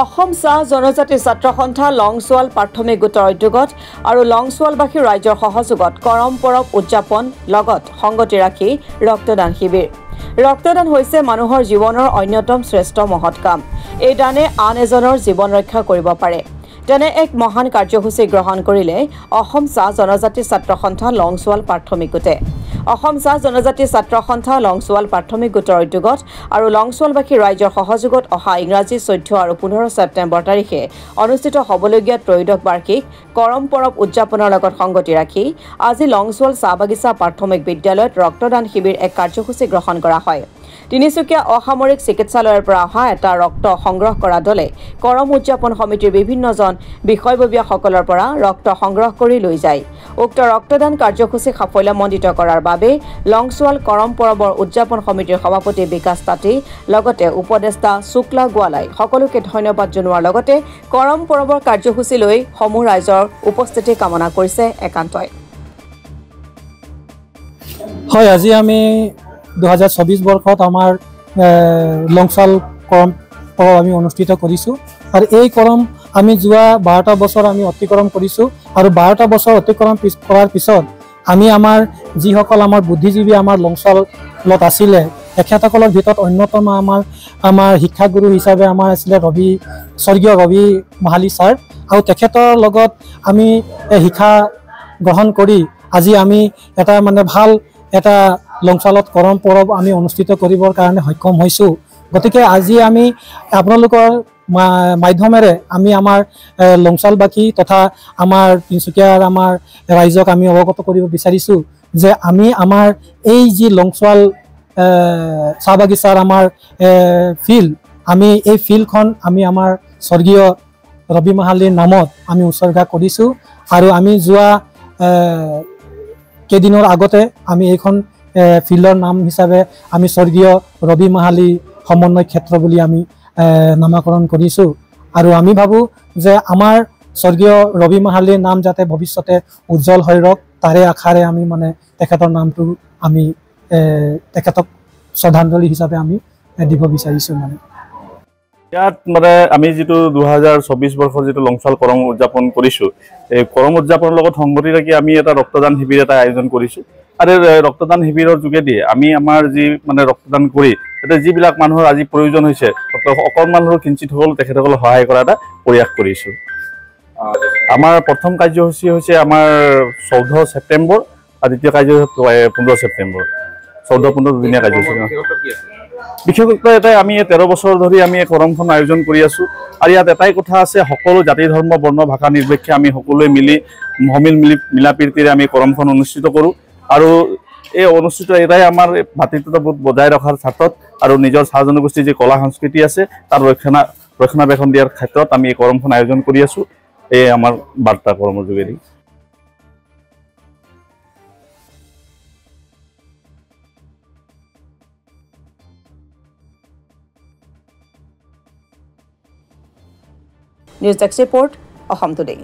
অসম চাহ জনজাতি ছাত্ৰ সন্থা লংছোৱাল প্ৰাথমিক গোটৰ উদ্যোগত আৰু লংছোৱালবাসী ৰাইজৰ সহযোগত কৰম পৰৱ উদযাপন লগত সংগতি ৰাখি ৰক্তদান শিবিৰ। ৰক্তদান হৈছে মানুহৰ জীৱনৰ অন্যতম শ্ৰেষ্ঠ মহৎ কাম। এই দানে আন এজনৰ জীৱন ৰক্ষা কৰিব পাৰে। তেনে এক মহান কাৰ্যসূচী গ্ৰহণ কৰিলে অসম চাহ জনজাতি ছাত্ৰ সন্থা লংছোৱাল প্ৰাথমিক গোটে। অসম চাহ জনজাতি ছাত্ৰ সন্থা লংছোৱাল প্ৰাথমিক গোটৰ উদ্যোগত আৰু লংছোৱালবাসী ৰাইজৰ সহযোগত অহা ইংৰাজী 14 আৰু 15 ছেপ্টেম্বৰ তাৰিখে অনুষ্ঠিত হ'বলগীয়া ত্ৰয়োদশ বাৰ্ষিক কৰম পৰৱ উদযাপনৰ লগত সংগতি ৰাখি আজি লংছোৱাল চাহ বাগিচা প্ৰাথমিক বিদ্যালয়ত ৰক্তদান শিবিৰ এক কাৰ্যসূচী গ্ৰহণ কৰা হয়। তিনিচুকীয়া অসামৰিক চিকিৎসালয়ৰ পৰা অহা এটা ৰক্ত সংগ্ৰহ কৰা দলে কৰম উদযাপন সমিতিৰ বিভিন্নজন বিষয়ববীয়াসকলৰ পৰা ৰক্ত সংগ্ৰহ কৰি লৈ যায়। উক্ত ৰক্তদান কাৰ্যসূচী সাফল্যমণ্ডিত কৰাৰ বাবে লংছোৱাল কৰম পৰৱৰ উদযাপন সমিতিৰ সভাপতি বিকাশ তাঁতী লগতে উপদেষ্টা শুক্লা গোৱালাই সকলোকে ধন্যবাদ জনোৱাৰ লগতে কৰম পৰৱৰ কাৰ্যসূচী লৈ সমূহ ৰাইজৰ উপস্থিতি কামনা কৰিছে একান্তই। হয়, আজি আমি 2024 বৰ্ষত আমাৰ লংছোৱাল কৰম পৰৱ আমি অনুষ্ঠিত কৰিছোঁ আৰু এই কৰম আমি যোৱা 12টা বছৰ আমি অতিক্ৰম কৰিছোঁ আৰু 12টা বছৰ অতিক্ৰম কৰাৰ পিছত আমি আমাৰ যিসকল আমাৰ বুদ্ধিজীৱী আমাৰ লংছোৱালত আছিলে তেখেতসকলৰ ভিতৰত অন্যতম আমাৰ শিক্ষাগুৰু হিচাপে আমাৰ আছিলে স্বৰ্গীয় ৰবি মাহালী ছাৰ আৰু তেখেতৰ লগত আমি শিক্ষা গ্ৰহণ কৰি আজি আমি এটা মানে ভাল এটা লংছোৱালত কৰম পৰৱ আমি অনুষ্ঠিত কৰিবৰ কাৰণে সক্ষম হৈছোঁ। গতিকে আজি আমি আপোনালোকৰ মাধ্যমেৰে আমি আমাৰ লংছোৱালবাসী তথা আমাৰ তিনিচুকীয়াৰ আমাৰ ৰাইজক আমি অৱগত কৰিব বিচাৰিছোঁ যে আমি আমাৰ এই যি লংছোৱাল চাহ বাগিচাৰ আমাৰ ফিল্ড আমি এই ফিল্ডখন আমি আমাৰ স্বৰ্গীয় ৰবি মাহালীৰ নামত আমি উৎসৰ্গা কৰিছোঁ আৰু আমি যোৱা কেইদিনৰ আগতে আমি এইখন ফিল্ডৰ নাম হিচাপে আমি স্বৰ্গীয় ৰবি মাহালী সমন্বয় ক্ষেত্ৰ বুলি আমি নামাকৰণ কৰিছোঁ আৰু আমি ভাবোঁ যে আমাৰ স্বৰ্গীয় ৰবি মাহালীৰ নাম যাতে ভৱিষ্যতে উজ্জ্বল হৈ ৰওক তাৰে আশাৰে আমি মানে তেখেতৰ নামটো আমি তেখেতক শ্ৰদ্ধাঞ্জলি হিচাপে আমি দিব বিচাৰিছোঁ। মানে ইয়াত মানে আমি যিটো 2024 বৰ্ষৰ যিটো লংছোৱাল কৰম উদযাপন কৰিছোঁ এই কৰম উদযাপনৰ লগত সংগতি ৰাখি আমি এটা ৰক্তদান শিবিৰ এটা আয়োজন কৰিছোঁ আৰু ৰক্তদান শিবিৰৰ যোগেদি আমি আমাৰ যি মানে ৰক্তদান কৰি যাতে যিবিলাক মানুহৰ আজি প্ৰয়োজন হৈছে অকণমান হ'লেও কিঞ্চিত হ'লেও তেখেতসকলক সহায় কৰা এটা প্ৰয়াস কৰিছোঁ। আমাৰ প্ৰথম কাৰ্যসূচী হৈছে আমাৰ 14 ছেপ্টেম্বৰ আৰু দ্বিতীয় কাৰ্যসূচী 15 ছেপ্টেম্বৰ 14-15 দিনীয়া কাৰ্যসূচী। বিশেষত্ব এটাই আমি 13 বছৰ ধৰি আমি এই কৰমখন আয়োজন কৰি আছোঁ আৰু ইয়াত এটাই কথা আছে সকলো জাতি ধৰ্ম বৰ্ণ ভাষা নিৰ্বিশেষে আমি সকলোৱে মিলা প্ৰীতিৰে আমি কৰমখন অনুষ্ঠিত কৰোঁ আৰু এই অনুষ্ঠিত এটাই আমাৰ ভাতৃত্ববোধ বজাই ৰখাৰ স্বাৰ্থত আৰু নিজৰ চাহ জনগোষ্ঠীৰ যি কলা সংস্কৃতি আছে তাৰ ৰক্ষণাবেক্ষণ দিয়াৰ ক্ষেত্ৰত আমি এই কৰমখন আয়োজন কৰি আছোঁ। এই আমাৰ বাৰ্তা কৰমৰ যোগেদি। News desk report Assam today.